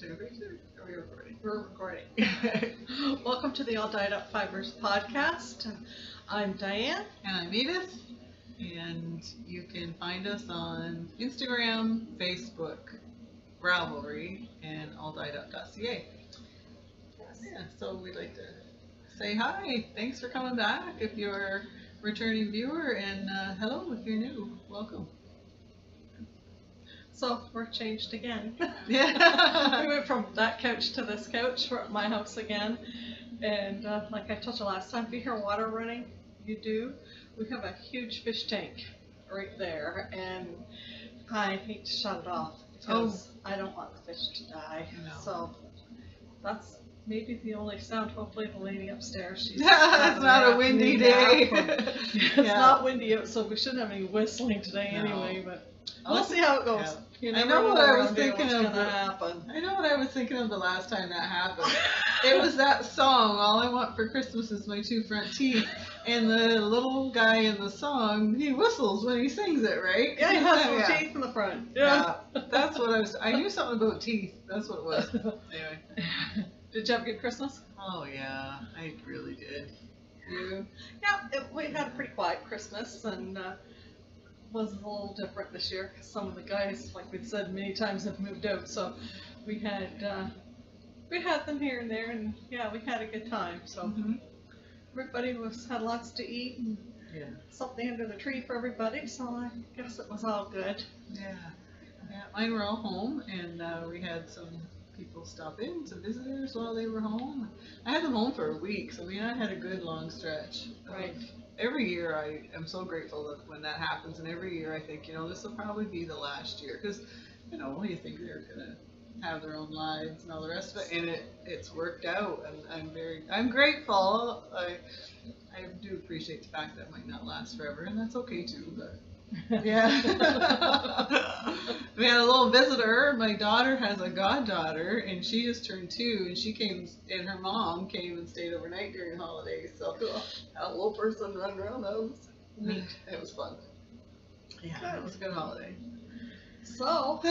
take a picture? Are we recording? We're recording. Welcome to the All Dyed Up Fibres podcast. I'm Diane. And I'm Edith. And you can find us on Instagram, Facebook, Ravelry, and alldyedup.ca. Yes. Yeah, so we'd like to say hi. Thanks for coming back if you're a returning viewer, and hello if you're new. Welcome. So we're changed again. Yeah. We went from that couch to this couch. We're at my house again. And like I told you last time, if you hear water running, you do. We have a huge fish tank right there, and I hate to shut it off because I don't want the fish to die. No. So that's maybe the only sound. Hopefully the lady upstairs, she's It's not a windy day. It's not windy out, so we shouldn't have any whistling today anyway, but we'll see how it goes. Yeah. You I never know what I was around thinking what's of. gonna happen. I know what I was thinking of the last time that happened. It was that song, All I Want for Christmas Is My Two Front Teeth. And the little guy in the song, he whistles when he sings it, right? Yeah, he has some teeth in the front. Yeah. That's what I knew something about teeth. That's what it was. Anyway. Did you have a good Christmas? Oh, yeah. I really did. You? Yeah, we had a pretty quiet Christmas, and was a little different this year because some of the guys, like we've said many times, have moved out. So we had them here and there, and yeah, we had a good time. So everybody had lots to eat and something under the tree for everybody. So I guess it was all good. Yeah. Yeah. Mine were all home, and we had some people stop in, some visitors while they were home. I had them home for a week, so I had a good long stretch. Right. Every year I am so grateful that when that happens, and every year I think, this will probably be the last year, because, you think they're gonna have their own lives and all the rest of it, and it's worked out, and I'm grateful. I do appreciate the fact that it might not last forever, and that's okay too, but yeah. We had a little visitor. My daughter has a goddaughter, and she just turned 2, and she came, and her mom came and stayed overnight during the holidays. So a little person running around. That was neat. It was fun. Yeah, it was a good holiday. So we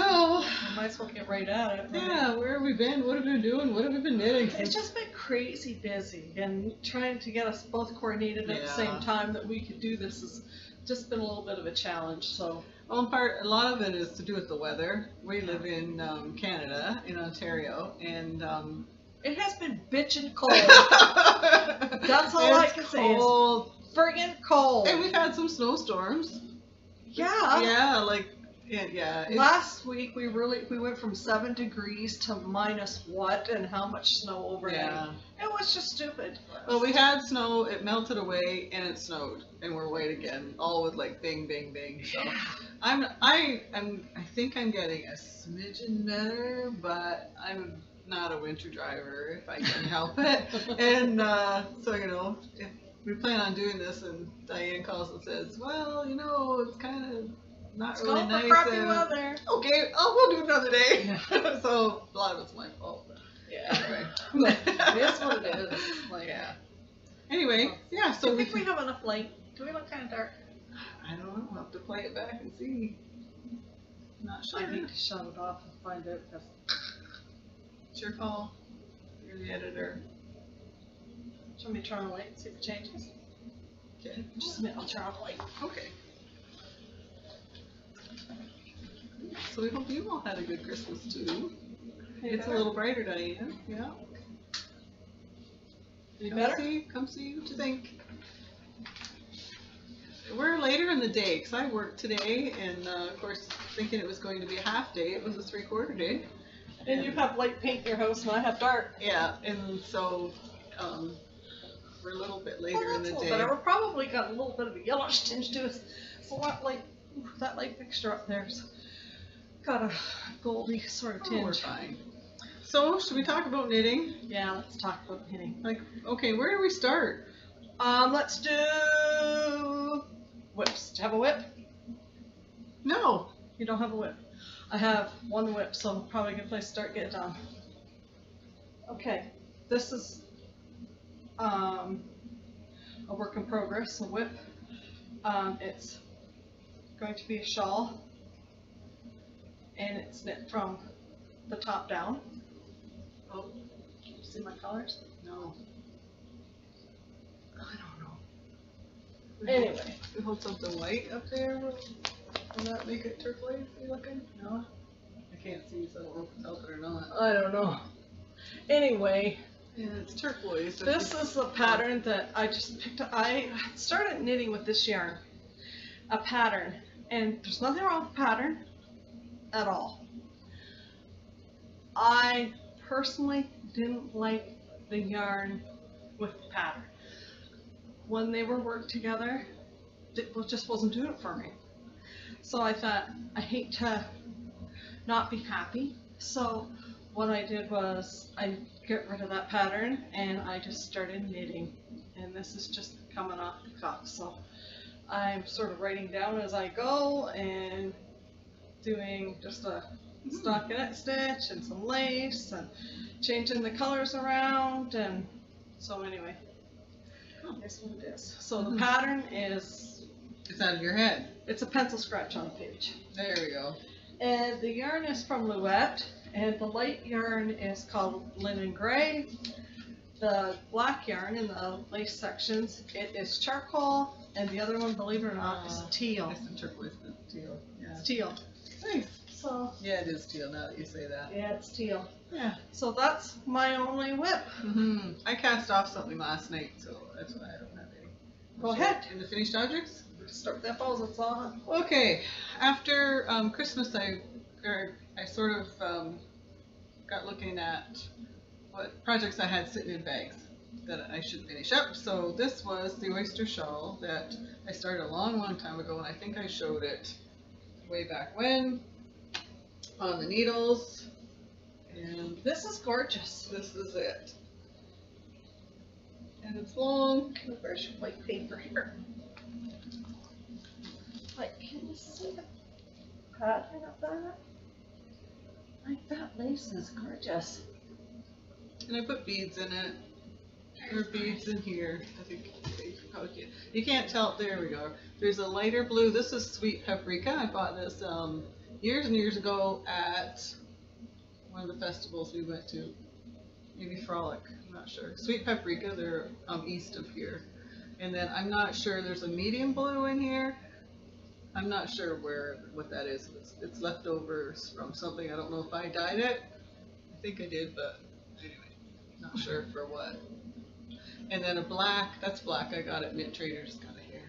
might as well get right at it. Yeah, where have we been? What have we been doing? What have we been knitting? It's just been crazy busy, and trying to get us both coordinated at the same time that we could do this has just been a little bit of a challenge. So well, a lot of it is to do with the weather. We live in Canada, in Ontario, and it has been bitchin' cold. That's all I can say. It's friggin' cold. And we've had some snowstorms. Yeah. Yeah, Last week we went from 7 degrees to minus what and how much snow overnight. Yeah. It was just stupid. Well, we had snow, it melted away, and it snowed, and we're white again, all with like bing, bing, bing. So I think I'm getting a smidgen better, but I'm not a winter driver if I can help it. And so if we plan on doing this, and Diane calls and says, well, it's kind of not it's really nice. Crappy weather. Okay, we'll do another day. So a lot of it's my fault. Yeah. Anyway. It's what it is. Anyway, so I think we have enough light. Do we look kind of dark? I don't know. We'll have to play it back and see. Not sure. I need to shut it off and find out. It's your call. You're the editor. Show me turn on the light and see if it changes. Okay. Just a minute. I'll turn on the light. Okay. So we hope you all had a good Christmas too. It's a little brighter, Diane. Yeah. Come see what you think. We're later in the day because I worked today, and of course, thinking it was going to be a half day, it was a 3/4 day. And you have light paint in your house, and I have dark. Yeah, and so we're a little bit later in the day. We're probably got a little bit of a yellowish tinge to us. So that light fixture up there's got a goldy sort of tinge. Oh, we're fine. So, should we talk about knitting? Yeah, let's talk about knitting. Okay, where do we start? Let's do whips. Do you have a whip? No. You don't have a whip. I have one whip, so probably a good place to start getting it done. Okay, this is a work in progress, a whip. It's going to be a shawl, and it's knit from the top down. Oh, See my colors? no. I don't know. We Anyway. We hold something white up there. Will that make it turquoise looking? No? I can't see, so I don't know if it's out there or not. I don't know. Anyway, Yeah, it's turquoise. this is the pattern that I just picked up. I started knitting with this yarn, a pattern, and there's nothing wrong with the pattern at all. I personally didn't like the yarn with the pattern. When they were worked together, it just wasn't doing it for me. So I thought, I hate to not be happy. So what I did was I get rid of that pattern and I just started knitting. And this is just coming off the cuff. So I'm sort of writing down as I go and doing just a stockinette stitch and some lace and changing the colors around. And so anyway, that's what it is. So the pattern is, It's out of your head. it's a pencil scratch on the page. There we go. And the yarn is from Louette, and the light yarn is called Linen Gray. The black yarn in the lace sections, it is charcoal, and the other one, believe it or not, is teal. It's the turquoise, but teal. Yeah. It's teal. Nice. So, Yeah, it is teal now that you say that. yeah, it's teal. Yeah. So that's my only whip. I cast off something last night, so that's why I don't have any. Go ahead. In the finished objects? Start with that balls, that's all. Okay. After Christmas, I sort of got looking at what projects I had sitting in bags that I should finish up. So this was the oyster shawl that I started a long, long time ago, and I think I showed it way back when on the needles. And This is gorgeous. this is it. And it's long. Where's your white paper here? Like, can you see the pattern of that? Like, that lace is gorgeous. And I put beads in it. There are beads in here. I think you probably can't. You can't tell. There we go. There's a lighter blue. This is Sweet Paprika. I bought this years and years ago at one of the festivals we went to. Maybe Frolic. I'm not sure. Sweet Paprika. They're east of here. And then I'm not sure. There's a medium blue in here. I'm not sure what that is. It's leftovers from something. I don't know if I dyed it. I think I did, but anyway, not sure for what. And then a black, that's black, I got at Knit Traders, kind of here.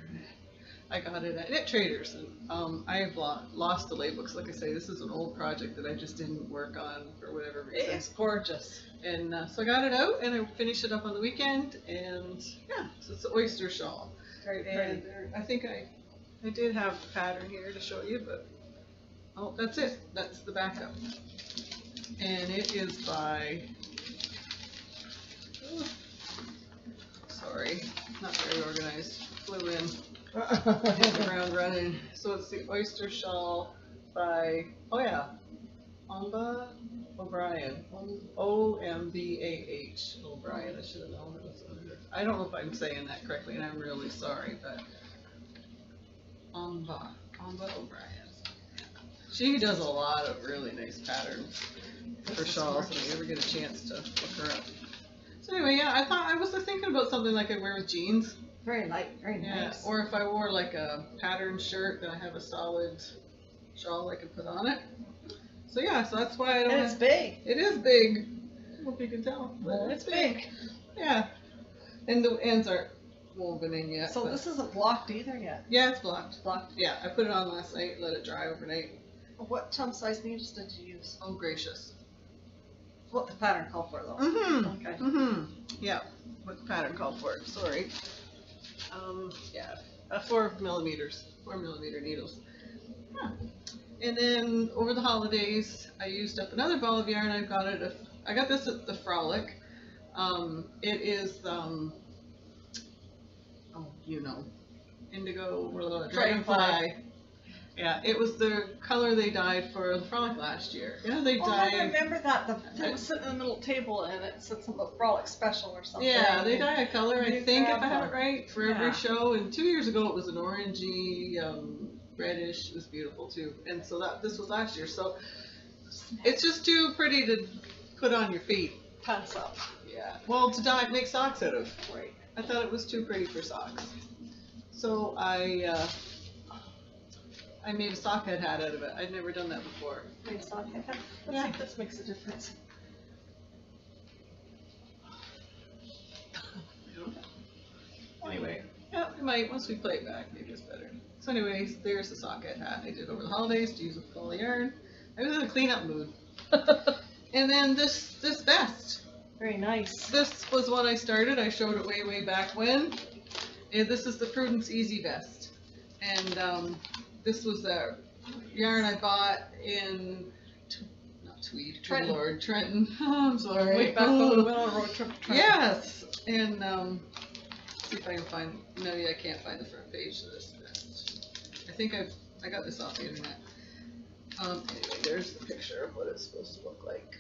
I got it at Knit Traders, and I have lost the label, because like I say, this is an old project that I just didn't work on for whatever reason. It's gorgeous. And so I got it out, and I finished it up on the weekend, and yeah, so it's an oyster shawl. Very And pretty. I think I did have the pattern here to show you, but oh, that's it. That's the backup. And it is by, oh, sorry, not very organized. Flew in, hit the ground running. So it's the oyster shawl by, oh yeah, Omba O'Brien. O-M-B-A-H O'Brien. I should have known it was under. I don't know if I'm saying that correctly, and I'm really sorry, but Omba O'Brien. She does a lot of really nice patterns for shawls, and if you ever get a chance to look her up. So anyway, yeah, I was thinking about something like I wear with jeans. Very light, very Yeah, nice. or if I wore like a patterned shirt, then I have a solid shawl I could put on it. So yeah, so that's why I don't. And it's big. It is big. I don't know if you can tell, but Well, it's big. Yeah, and the ends aren't woven in yet. So but this isn't blocked either yet. yeah, it's blocked. Blocked. Yeah, I put it on last night, let it dry overnight. What size needles did you use? Oh gracious. What the pattern called for though. Mm-hmm. Okay. Mm-hmm. Yeah, what the pattern called for. Sorry. Yeah, 4 millimeters, 4 millimeter needles. Yeah. And then over the holidays, I used up another ball of yarn. I got this at the Frolic. It is oh, you know, indigo dragonfly. Yeah, it was the color they dyed for the Frolic last year. Yeah, they Oh, I dyed. remember that. It was sitting in the middle table and it said something about Frolic Special or something. Yeah, they dye a color, I You think, if I grab have it one. right, for Yeah. every show. And 2 years ago, it was an orangey, reddish. It was beautiful too. And so this was last year. So it's just too pretty to put on your feet. pass up. Yeah. Well, to dye, make socks out of. Right. I thought it was too pretty for socks. So I made a sock head hat out of it. I'd never done that before. Nice sock head. Let's Yeah. see if this makes a difference. Anyway, yeah, it might, once we play it back, maybe it's better. So anyways, there's the sock head hat I did over the holidays to use with all the yarn. I was in a cleanup mood. And then this vest. Very nice. This was what I started. I showed it way back when. And this is the Prudence Easy Vest. And this was the yarn I bought in, not Tweed, Trenton. good Lord, Trenton. I'm sorry. Way back when we went on a road trip to Trenton. Yes. And see if I can find, no, yeah, I can't find the front page of this vest. I think I got this off the internet. Anyway, there's the picture of what it's supposed to look like.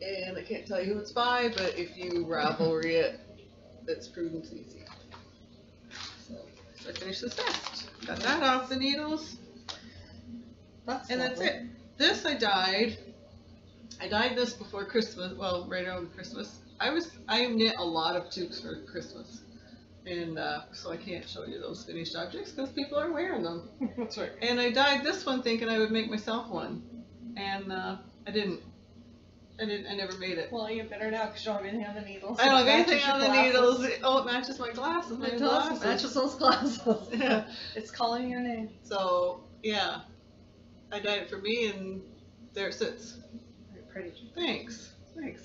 And I can't tell you who it's by, but if you Ravelry it, it's Prudence Easy. So I finished this vest. Got that off the needles. That's That's it. This I dyed. I dyed this before Christmas, well, right around Christmas. I knit a lot of toques for Christmas. And so I can't show you those finished objects because people are wearing them. That's right. And I dyed this one thinking I would make myself one. And I didn't. I never made it. Well, you better now because you don't have anything on the needles. I don't have It anything matches on the your glasses. needles. Oh, it matches my glasses. My It does. glasses. It matches those glasses. Yeah. It's calling your name. So, yeah. I dyed it for me and there it sits. Very pretty. Thanks.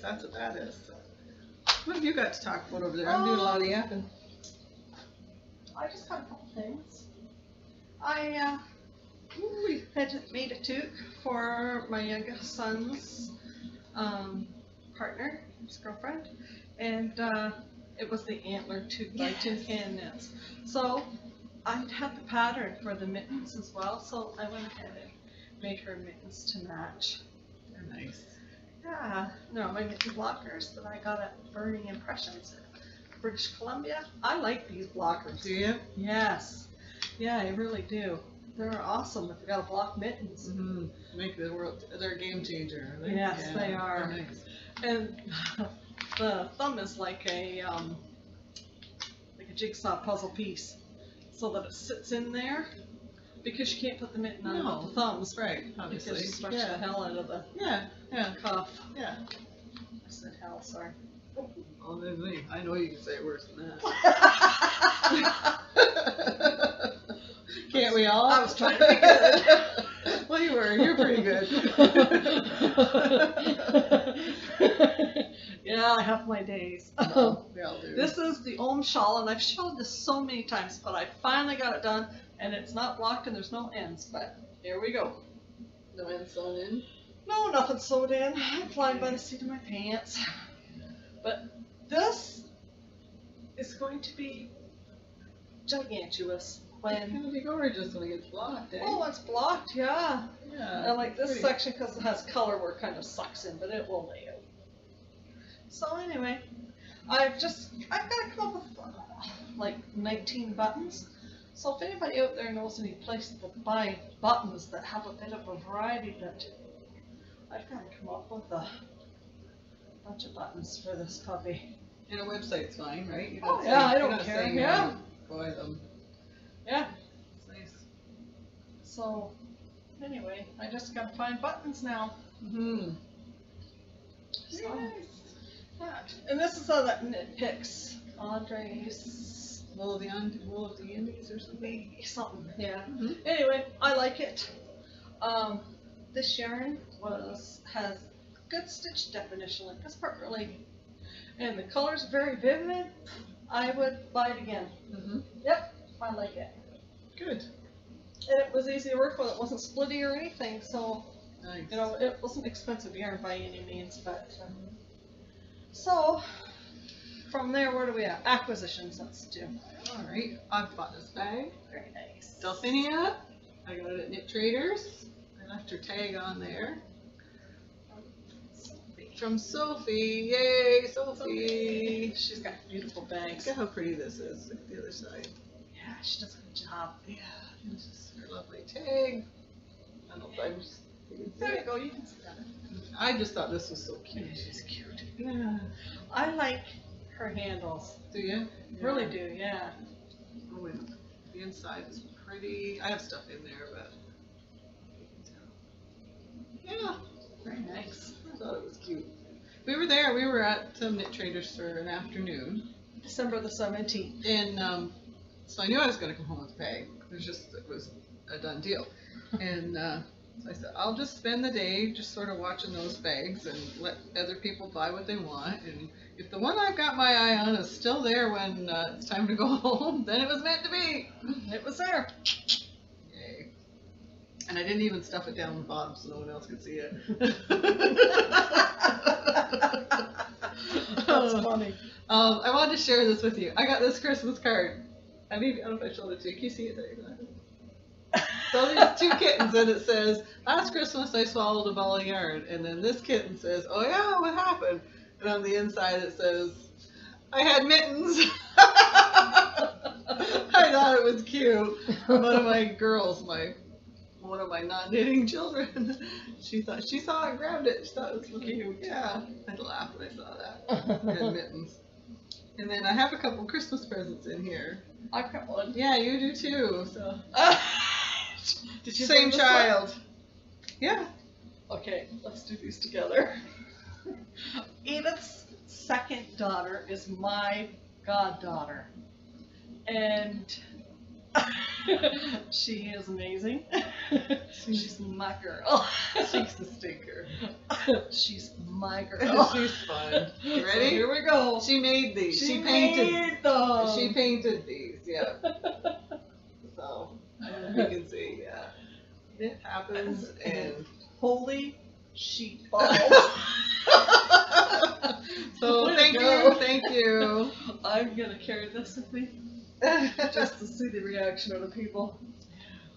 That's what that is. What have you got to talk about over there? I'm doing a lot of yapping. I just got a couple things. I had made a toque for my youngest son's partner, his girlfriend, and it was the antler toque by Tin Can Knits. So I had the pattern for the mittens as well, so I went ahead and made her mittens to match. They're nice. Yeah, no, my mitten blockers that I got at Burning Impressions, British Columbia. I like these blockers. Do you? Yes. Yeah, I really do. They're awesome if you got to block mittens. Mm-hmm. Make the world, they're a game changer. Aren't they? Yes, Yeah, they are. they're nice. And the thumb is like a jigsaw puzzle piece, so that it sits in there because you can't put the mitten on No. with the thumbs, Right, obviously. because you stretch Yeah. the hell out of the Yeah, cuff. yeah. I said hell, sorry. Oh, I know you can say it worse than that. Can't we all? I was trying to be good. Well, you're pretty good. Yeah, I have my days. We all do. This is the Om shawl, and I've showed this so many times, but I finally got it done, and it's not blocked and there's no ends, but here we go. No ends sewn in? No, nothing sewed in. I'm flying by the seat of my pants. But this is going to be gigantuous It's when, gonna be gorgeous when it gets blocked, eh? oh, it's blocked, yeah. Yeah. I like this pretty. section because it has color where it kind of sucks in, but it will lay out. So anyway, I've got to come up with like 19 buttons. So if anybody out there knows any place to buy buttons that have a bit of a variety, that I've got to come up with a bunch of buttons for this puppy. And a website's fine, right? You're Oh, not yeah, I you're don't not care, saying you yeah. wanna buy them. Yeah. It's nice. So anyway, I just got to find buttons now. Mm-hmm. So, Nice. yeah. And this is how that knit picks. Andre's Wool of the Andes or something. something, yeah. Mm-hmm. Anyway, I like it. This yarn has good stitch definition, like this part really, and the color's very vivid. I would buy it again. Mm-hmm. Yep, I like it. Good. And it was easy to work with. It wasn't splitty or anything, so Nice. you know it wasn't expensive yarn by any means. But so from there, where do we at? Acquisitions. Let's do. All right. I've bought this bag. Very nice. Delphinia. I got it at Knit Traders. I left her tag on there. From Sophie. Yay, Sophie. She's got beautiful bags. Look at how pretty this is. Look at the other side. Yeah, she does a good job. Yeah, this is her lovely tag. I don't know if I'm There you go, you can see that. I just thought this was so cute. She's cute. Yeah. I like her handles. Do you? Really do, yeah. Oh, and the inside is pretty. I have stuff in there, but yeah, Very nice. I thought it was cute. We were there. We were at some knit traders for an afternoon, December the 17th. and so I knew I was going to come home with Peg. It was a done deal, and so I said I'll just spend the day just sort of watching those bags and let other people buy what they want. And if the one I've got my eye on is still there when it's time to go home, then it was meant to be. It was there. Yay. And I didn't even stuff it down the bottom so no one else could see it. That's funny. I wanted to share this with you. I got this Christmas card. I don't know if I showed it to you. Can you see it there? So these two kittens, and it says, "Last Christmas I swallowed a ball of yarn." And then this kitten says, "Oh yeah, what happened?" And on the inside it says, "I had mittens." I thought it was cute. One of my girls, one of my non-knitting children, she saw it and grabbed it. She thought it was cute. Yeah, I laughed when I saw that. I had mittens. And then I have a couple Christmas presents in here. I've got one. Yeah, you do too. So Did you same bring this child. one? Yeah. Okay, let's do these together. Edith's second daughter is my goddaughter. And she is amazing. She's my girl. She's the stinker. She's my girl. She's fun. You ready? So here we go. She made these. She painted them. She painted these. Yeah. So you can see. Yeah. It happens and holy sheep balls. So thank you. I'm gonna carry this with me just to see the reaction of the people.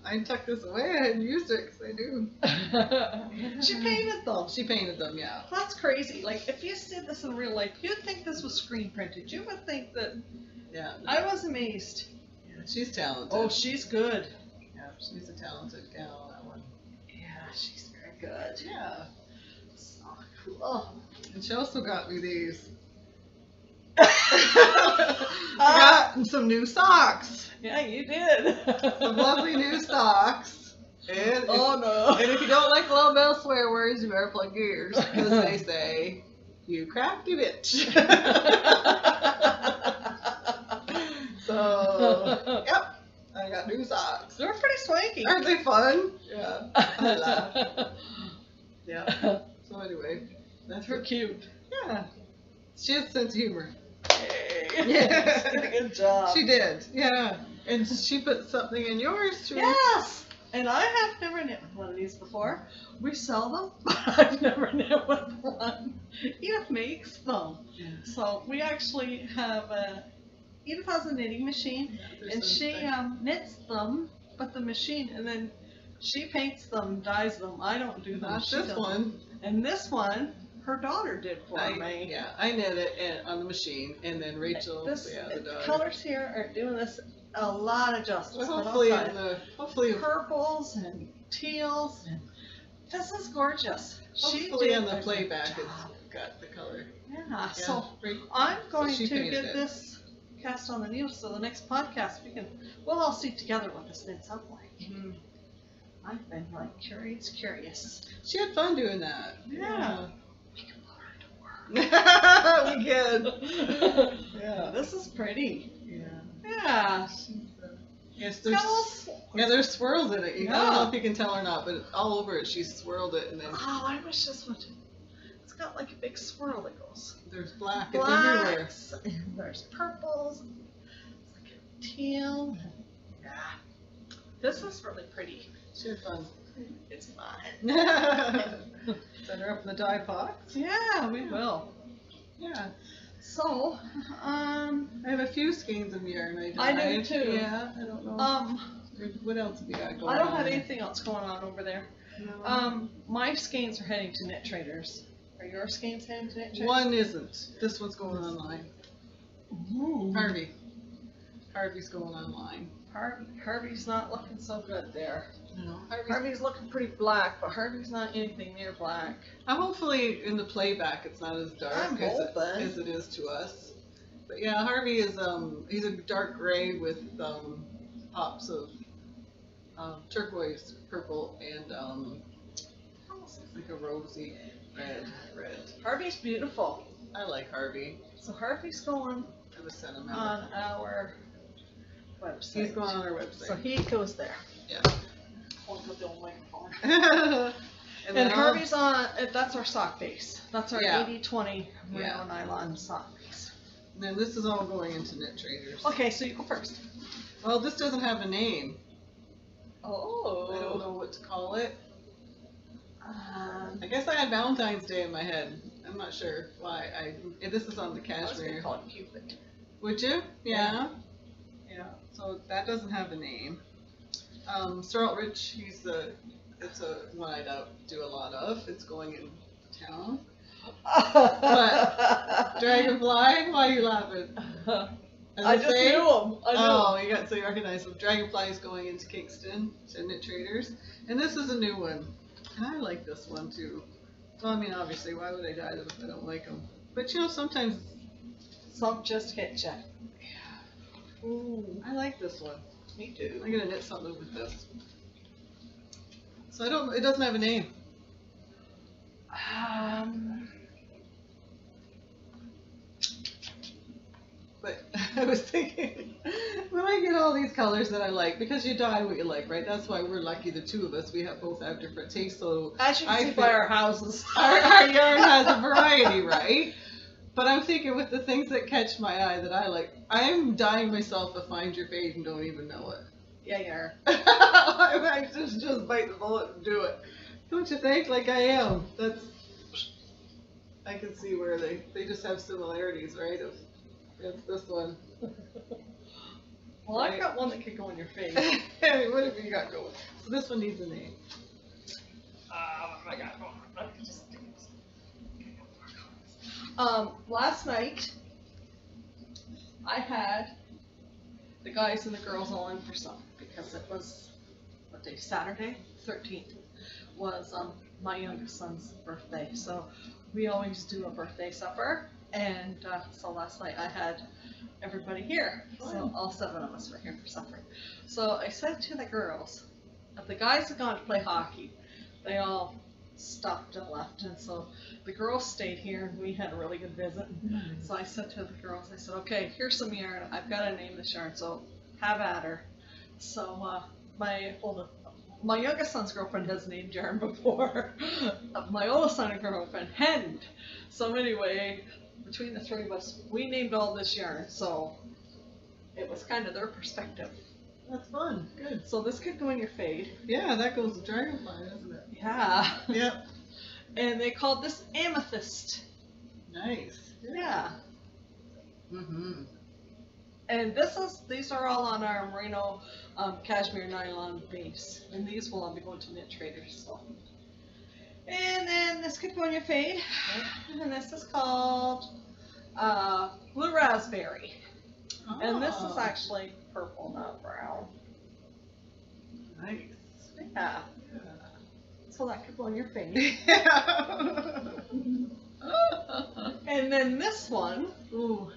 I tucked this away. I hadn't used it because I do. She painted them. She painted them, yeah. That's crazy. Like, if you see this in real life, you'd think this was screen printed. You would think that. Yeah. I was amazed. Yeah, she's talented. Oh, she's good. Yeah, she's a talented gal, that one. Yeah, she's very good. Yeah. So cool. And she also got me these. I got some new socks. Yeah, you did. Some lovely new socks. And no. And if you don't like Love Bell swear words, you better plug your ears because they say, "You crafty bitch." So, yep, I got new socks. They're pretty swanky. Aren't they fun? Yeah, I laugh. Yeah. So anyway, that's They're her. cute. Yeah, she has a sense of humor. Yay. Yeah. She did a good job. She did. Yeah, and she put something in yours too. Yes. And I have never knit with one of these before. We sell them, but I've never knit with one. Edith makes them. Yeah. So we actually have Edith has a knitting machine, and she knits them with the machine, and then she paints them, dyes them. I don't do them. Not She this does one. them. And this one, her daughter did for me. Yeah, I knit it on the machine, and then Rachel, the The dog. colors here are doing this a lot of justice. Well, but hopefully, purples and teals, and this is gorgeous. hopefully on the a playback good it's job. got the color. Yeah. So Right. I'm going she to painted get it. this cast on the needle, so the next podcast we'll all see together what this knits up like. Mhm. I've been like curious. She had fun doing that. Yeah. We can put her to work. We can. Yeah. This is pretty. Yeah. Yeah. Yes, It's got there's swirls in it. I don't Yeah. know if you can tell or not, but it's all over it. She swirled it, and then Oh, I wish this would. It's got like a big swirl that goes. there's black. It's everywhere. Blacks, and there's purples. It's like a teal. Yeah. This is really pretty. She had fun. It's mine. Set her up in the dye box. Yeah, we will. Yeah. So, I have a few skeins of yarn I I dyed. do too. Yeah, I don't know. What else have you got going on? I don't have anything else going on over there. No. My skeins are heading to knit traders. Are your skeins heading to knit traders? One isn't. This one's going online. Ooh. Harvey's going online. Harvey's not looking so good there. No, Harvey's looking pretty black, but Harvey's not anything near black. hopefully in the playback it's not as dark I'm hoping. as it is to us. But yeah, Harvey is he's a dark gray with pops of turquoise purple and like a rosy red. Harvey's beautiful. I like Harvey. So Harvey's going I was sentimental. on our website. He's going on our website. So he goes there. Yeah. Hold with the old microphone. and And Harvey's on, that's our sock base. That's our Yeah. 80/20 merino Yeah. nylon sock base. And then this is all going into Knit Traders. Okay, so you go first. Well, this doesn't have a name. Oh. I don't know what to call it. I guess I had Valentine's Day in my head. I'm not sure why. This is on the I was going to cashmere. call it Cupid. Would you? Yeah. Yeah. So that doesn't have a name. Starlet Rich, it's a one I do a lot of. It's going in town. But Dragonfly, why are you laughing? I just knew him. Oh, you recognize him. Dragonfly is going into Kingston to Knit Traders, and this is a new one, and I like this one too. Well, I mean, obviously, why would I dye them if I don't like them? But you know, sometimes Some just hit you. Ooh, I like this one. me too. I'm gonna knit something with this. So it doesn't have a name. But I was thinking, when I get all these colors that I like, because you dye what you like, right? That's why we're lucky, the two of us. We both have different tastes, so As you can I see by our houses. our yarn has a variety, right? But I'm thinking with the things that catch my eye that I like, I'm dyeing myself a Find Your Fade and don't even know it. Yeah, you are. I might just bite the bullet and do it. Don't you think? Like I am. I can see where they just have similarities, right? It's this one. Well, I've got one that could go in your face. What have you got going? So this one needs a name. I got one. Last night, I had the guys and the girls all in for something because it was, what day, Saturday, 13th, was my youngest son's birthday. So we always do a birthday supper, and so last night I had everybody here. So all 7 of us were here for supper. So I said to the girls, if the guys had gone to play hockey, they all stopped and left, and so the girls stayed here and we had a really good visit. So I said to the girls, I said, okay, here's some yarn. I've got to name this yarn, so have at her. So my youngest son's girlfriend has named yarn before. My oldest son and girlfriend hadn't. So anyway, between the 3 of us, we named all this yarn, so it was kind of their perspective. That's fun. Good. So this could go in your fade. Yeah, that goes to Dragonfly, doesn't it? Yeah. Yep. And they called this Amethyst. Nice. Yeah. Mm-hmm. And these are all on our merino cashmere nylon base. And these will all be going to Knit Traders. So. And then this could go in your fade. Yep. And this is called Blue Raspberry. Oh. And this is actually purple, not brown. Nice. Yeah. So that could go in your fade. And then this one. Ooh.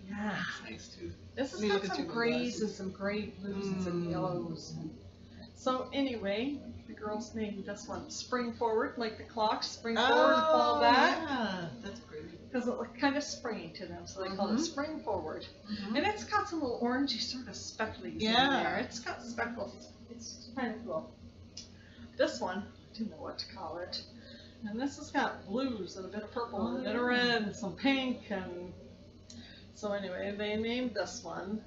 Yeah. That's nice too. This has Let me got look at some your grays glasses. and some gray blues and some yellows. So anyway, the girls named this one Spring Forward, like the clock, spring forward and fall back. Yeah, that's pretty. Because it looked kind of springy to them, so they call it Spring Forward. And it's got some little orangey sort of specklies in there. It's got speckles. It's kind of cool. This one, I don't know what to call it. And this has got blues and a bit of purple and a bit of red and some pink. And so anyway, they named this one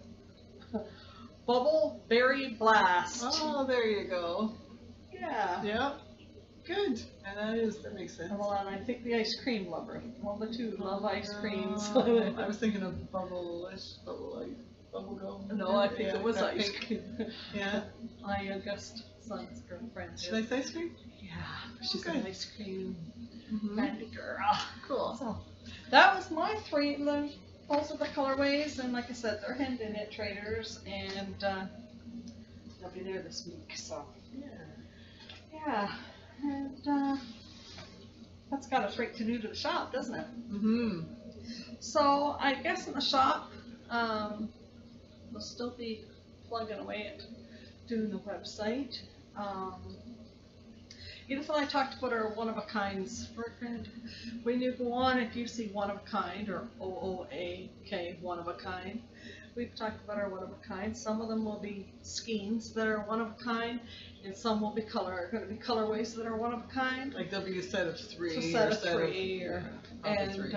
Bubble Berry Blast. Oh, there you go. Yeah. Yep. Good. And that makes sense. Well, and I think the ice cream lover. Well, the two love ice creams. I was thinking of bubble gum. No, I think it was that ice pink. cream. Yeah. My youngest son's girlfriend. She likes ice cream? Yeah, she's Okay. an ice cream Mm-hmm. candy girl. Cool. So that was my 3. Those are the colorways, and like I said, they're heading to Knit Traders, and they'll be there this week. So Yeah. Yeah, and that's got us right to new to the shop, doesn't it? Mm-hmm. So I guess in the shop, we'll still be plugging away at doing the website. Edith and I talked about our one-of-a-kinds. When you go on, if you see one-of-a-kind or OOAK, one-of-a-kind, we've talked about our one-of-a-kind. Some of them will be skeins that are one-of-a-kind, and some will be going to be colorways that are one-of-a-kind. Like there'll be a set of three. A set of three, and three.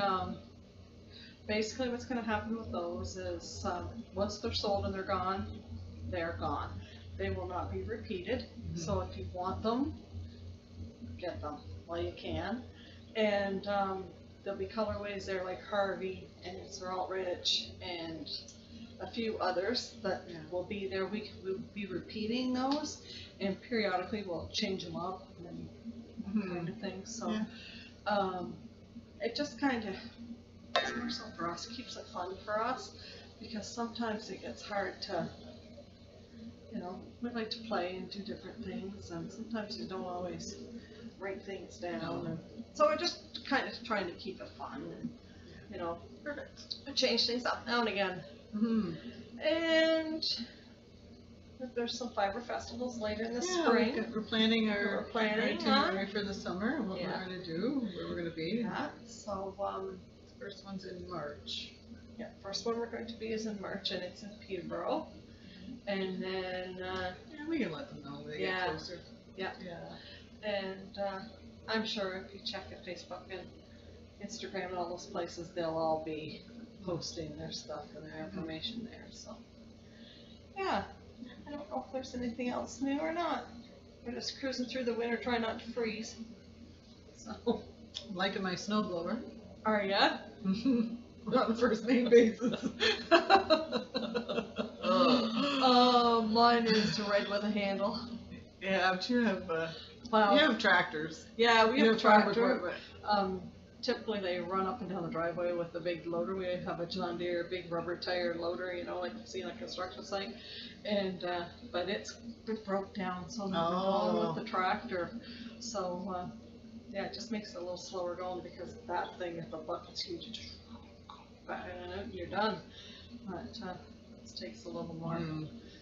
Basically what's going to happen with those is once they're sold and they're gone, they're gone. They will not be repeated. Mm-hmm. So if you want them, get them while you can. And there'll be colorways there like Harvey and Salt Rich and a few others that will be there. We will be repeating those, and periodically we'll change them up and kind of thing. So it just kind of, it's more so for us, keeps it fun for us, because sometimes it gets hard to, we like to play and do different things, and sometimes you don't always write things down. And so we're just kind of trying to keep it fun and, change things up now and again. Mm-hmm. And there's some fiber festivals later in the spring. We're planning our itinerary for the summer and what we're going to do, where we're going to be. Yeah. So first one's in March. Yeah, first one we're going to be is in March, and it's in Peterborough. And then we can let them know when they get closer. Yeah. And I'm sure if you check at Facebook and Instagram and all those places, they'll all be posting their stuff and their information there. So yeah, I don't know if there's anything else new or not. We're just cruising through the winter, trying not to freeze. So I'm liking my snowblower. Are ya? We're on a first name basis. Mine is red with a handle. Yeah, but you have you have tractors. Yeah, we have a tractor. Equipment. Typically they run up and down the driveway with the big loader. We have a John Deere big rubber tire loader, like you see on a construction site. And but it broke down, so now we're going with the tractor. So it just makes it a little slower going, because that thing, if the bucket's huge, you just you're done. But it takes a little more.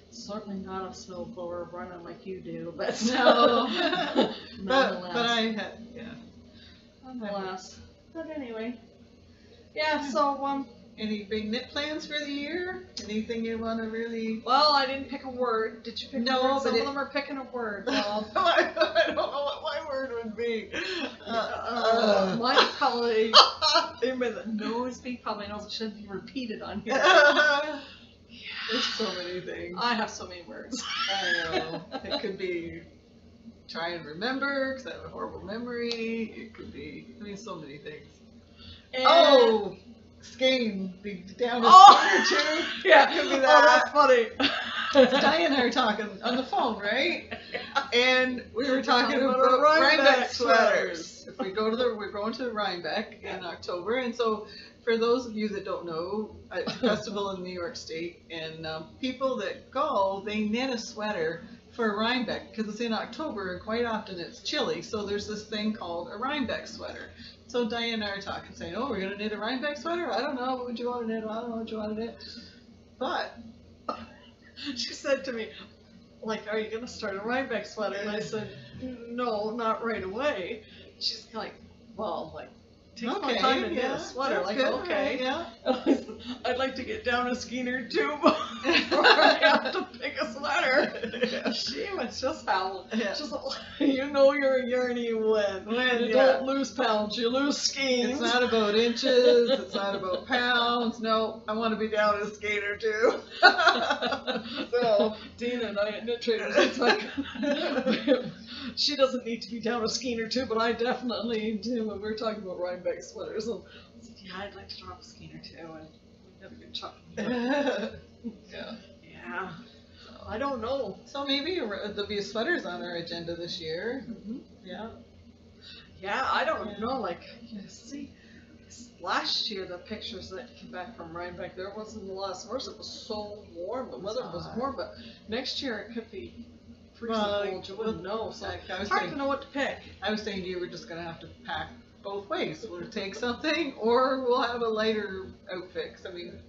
Certainly not a snow blower running like you do, but no. Nonetheless. But I had Nonetheless. But anyway. Yeah, so any big knit plans for the year? Anything you want to really? Well, I didn't pick a word. Did you pick a word? Some of them are picking a word. Well, I don't know what my word would be. Mine probably, anybody that knows me probably knows it shouldn't be repeated on here. There's so many things. I have so many words. I know. It could be try and remember, because I have a horrible memory. It could be, so many things. And Skeins, the down a skein or two. Yeah, it could be that. That's funny. Diane and I were talking on the phone, right? And we were talking about Rhinebeck sweaters. If we're going to Rhinebeck in October, and so for those of you that don't know, it's a festival in New York State, and people that go, they knit a sweater for Rhinebeck, because it's in October, and quite often it's chilly, so there's this thing called a Rhinebeck sweater. So Diane and I are talking, saying, we're going to knit a Rhinebeck sweater? I don't know, what would you want to knit? I don't know what you want to knit. But she said to me, are you going to start a Rhinebeck sweater? And I said, no, not right away. She's like, takes my time to knit a sweater. Okay. Yeah. I'd like to get down a skein or two before I have to pick a sweater. She was just howling. Yeah. She's like, you're a yarny when you don't lose pounds, you lose skeins. It's not about inches. It's not about pounds. No, I want to be down a skein or two. So Dina and I at Knit Traders, it's like, she doesn't need to be down a skein or two, but I definitely do. When we're talking about Rhinebeck sweaters, and I said, I'd like to drop a skein or two, and we have a good chuck. Yeah. So, I don't know. So maybe there'll be sweaters on our agenda this year. Mm-hmm. Yeah. Yeah, I don't know. See, last year the pictures that came back from Rhinebeck, there wasn't a lot of sweaters. It was so warm. The weather was warm, but next year it could be freezing cold, you wouldn't know. So it's hard to know what to pick. I was saying to you, we're just gonna have to pack both ways. We'll take something, or we'll have a lighter outfit. 'Cause I mean,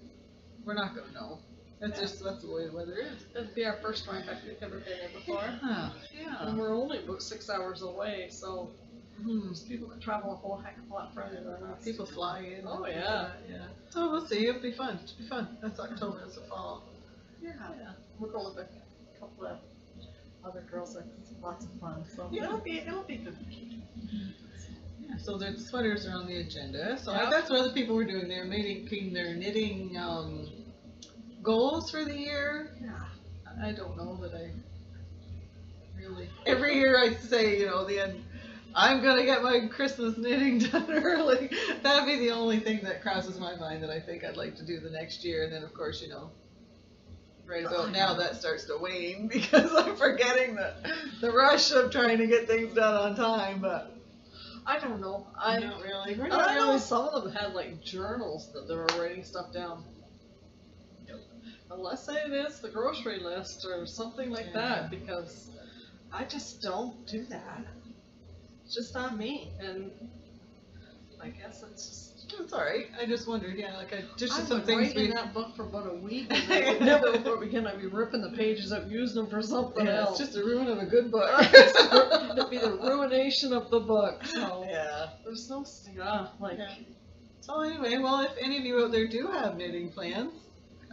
we're not gonna know. That's the way the weather is. It'll be our first Rhinebeck we've ever been in before. Yeah. And we're only about 6 hours away, so people could travel a whole heck of a lot further than us. People fly in. Oh yeah. So we'll see. It'll be fun. It'll be fun. That's October. It's the fall. Yeah. We're going with a couple of other girls. It's lots of fun. So Yeah. it'll be good. Yeah. So the sweaters are on the agenda. So Yep. that's what other people were doing. They're making their knitting goals for the year. Yeah. I don't know that I really. Every year I say, the end. I'm gonna get my Christmas knitting done early. That'd be the only thing that crosses my mind that I think I'd like to do the next year. And then of course, right about now that starts to wane because I'm forgetting the rush of trying to get things done on time. But I don't know. not really. We're I not know really. some of them had like journals that they were writing stuff down. Unless it is the grocery list or something like that, because I just don't do that. It's just not me, and I guess It's all right. I just wondered. Just I've some been things writing that book for about a week, and never before again I'd be ripping the pages up, using them for something else. It's just a ruin of a good book. It'd be the ruination of the book. So there's no So anyway, well, if any of you out there do have knitting plans,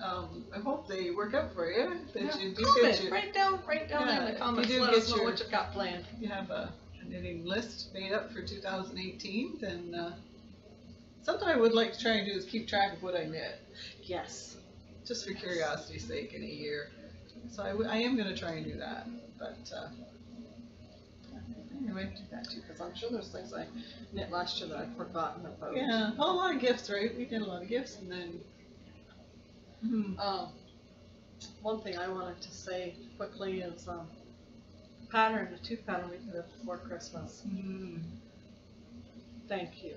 I hope they work out for you. That you do comment. get your, Write down in the comments. you do Let get us know what you've got planned. you have a knitting list made up for 2018, then something I would like to try and do is keep track of what I knit, Yes. just for curiosity's sake in a year. So I am going to try and do that. But anyway, Do that too, because I'm sure there's things I knit last year that I've forgotten about. yeah, a lot of gifts, right? We did a lot of gifts, and then. One thing I wanted to say quickly is the tooth pattern we did before Christmas. Thank you.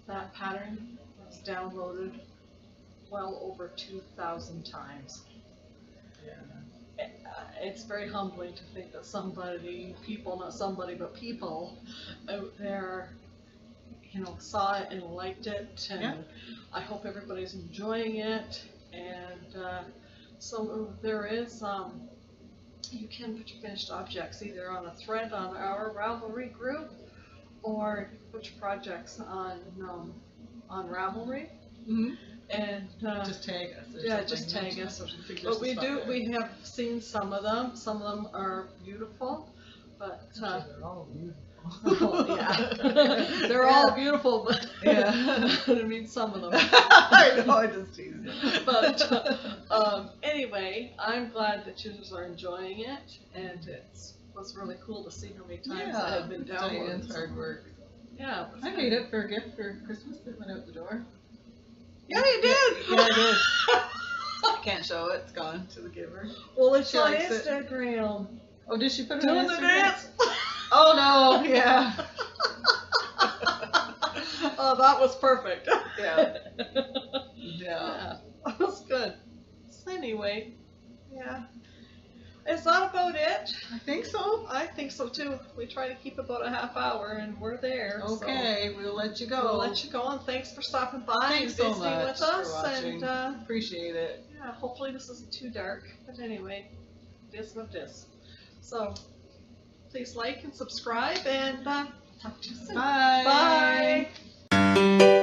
That pattern was downloaded well over 2,000 times. It's very humbling to think that people out there, saw it and liked it, and I hope everybody's enjoying it. And so there is, you can put your finished objects either on a thread on our Ravelry group, or put your projects on Ravelry. And just tag us. just tag us. But we have seen some of them. Some of them are beautiful, but they're all beautiful. They're all beautiful, but I mean some of them. I know, I just teased you. But anyway, I'm glad that users are enjoying it, and it was really cool to see how many times it had been downloaded. It's hard work. Yeah, I made it for a gift for Christmas that went out the door. Yeah, you did. Yeah, I did. I can't show it. It's gone to the giver. Well, it's She on likes it. Instagram. Oh, did she put it Doing on the Instagram? dance. Oh no! Yeah. Oh, that was perfect. Yeah. Yeah, that was good. So anyway, Yeah. is that about it? I think so. I think so too. We try to keep about a half hour, and we're there. Okay, we'll let you go. We'll let you go, and thanks for stopping by Thanks and so visiting much with us. for watching. And Appreciate it. yeah, hopefully this isn't too dark. But anyway, it is what it is. So please like and subscribe, and talk to you soon. Bye. Bye.